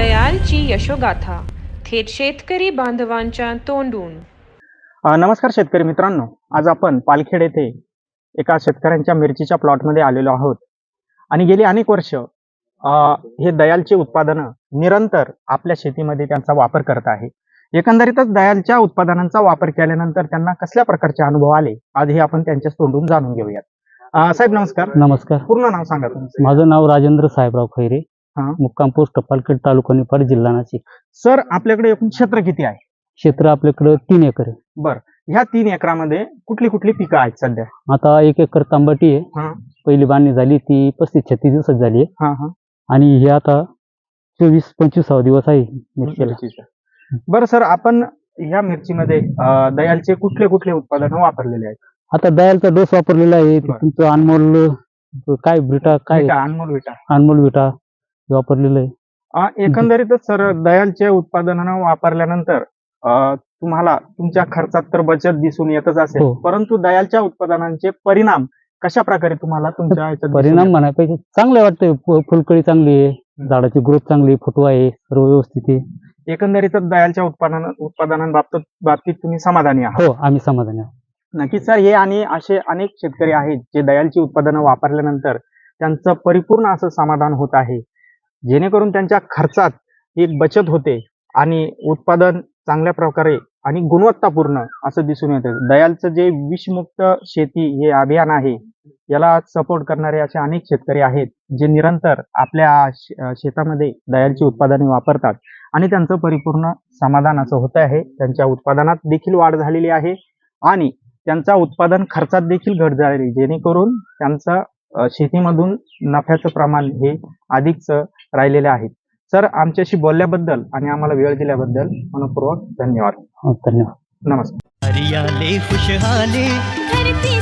दयालची यशोगाथा थेट शेतकरी बांधवांच्या तोंडून। नमस्कार शेतकरी मित्रांनो, आज आपण पालखेड येथे एका शेतकऱ्यांच्या मिरचीच्या प्लॉटमध्ये आलेलो आहोत आणि गेली अनेक वर्ष हे दयालचे उत्पादनं निरंतर आपल्या शेतीमध्ये त्यांचा वापर करत आहे। एकंदरीतच दयालच्या उत्पादनांचा वापर केल्यानंतर त्यांना कसल्या प्रकारचे अनुभव आले, आज हे आपण त्यांच्या तोंडून जाणून घेऊयात। साहेब नमस्कार। नमस्कार, पूर्ण नाव सांगा तुमचं। माझं नाव राजेंद्र साहेबराव खैरे, हा। मुक्काम पोस्ट पालखेड, तालुका निफाड, जिल्हा नाशिक। सर, आपल्याकडे एकूण क्षेत्र किती आहे? क्षेत्र आपल्याकडे 3 एकर आहे। बर, ह्या 3 एकरामध्ये कुठली कुठली पिकं आहेत सध्या? आता 1 एकर तांबटी आहे, हा पहिली बांधणी झाली ती 35-36 दिवसात झाली आहे हा हा आणि हे आता 24-25 दिवस आहे मिरचीला। बरं सर, आपण ह्या मिरचीमध्ये दयालचे कुठले कुठले उत्पादन वापरलेले आहेत? आता दयालचा डोस वापरलेला आहे, बरं. तुमचं अनमोल काय विटा, काय अनमोल विटा, अनमोल विटा वापरलेलं आहे। एकंदरीतच सर, दयालचे उत्पादनं वापरल्यानंतर तुम्हाला तुमच्या खर्चात तर बचत दिसून येतच असेल, हो. परंतु दयालच्या उत्पादनांचे परिणाम कशा प्रकारे तुम्हाला तुमच्या ह्याच्यात दिसून परिणाम येतात? म्हणायचे चांगले वाटते, फुलकळी चांगली आहे, झाडाची ग्रोथ चांगली, फुटवा आहे, सर्व व्यवस्थित आहे। एकंदरीतच दयालच्या बाबतीत तुम्ही समाधानी आहात? हो, आम्ही समाधानी आहोत। नक्कीच सर, हे आणि असे अनेक शेतकरी आहेत जे दयालची उत्पादनं वापरल्यानंतर त्यांचं परिपूर्ण असं समाधान होत आहे, जेणेकरून त्यांच्या खर्चात एक बचत होते आणि उत्पादन चांगल्या प्रकारे आणि गुणवत्तापूर्ण असं दिसून येते। दयालचं जे विषमुक्त शेती हे अभियान आहे, याला सपोर्ट करणारे असे अनेक शेतकरी आहेत जे निरंतर आपल्या शेतामध्ये दयालची उत्पादने वापरतात आणि त्यांचं परिपूर्ण समाधान असं होत आहे। त्यांच्या उत्पादनात देखील वाढ झालेली आहे आणि त्यांचा उत्पादन खर्चात देखील घट झालेली, जेणेकरून त्यांचा शेतीमधून नफ्याचं प्रमाण हे अधिकच राहिलेले आहे। सर, आमच्याशी बोलल्याबद्दल आणि आम्हाला वेळ दिल्याबद्दल मनपूर्वक धन्यवाद। धन्यवाद। नमस्कार। हरियाले खुशहाली धरती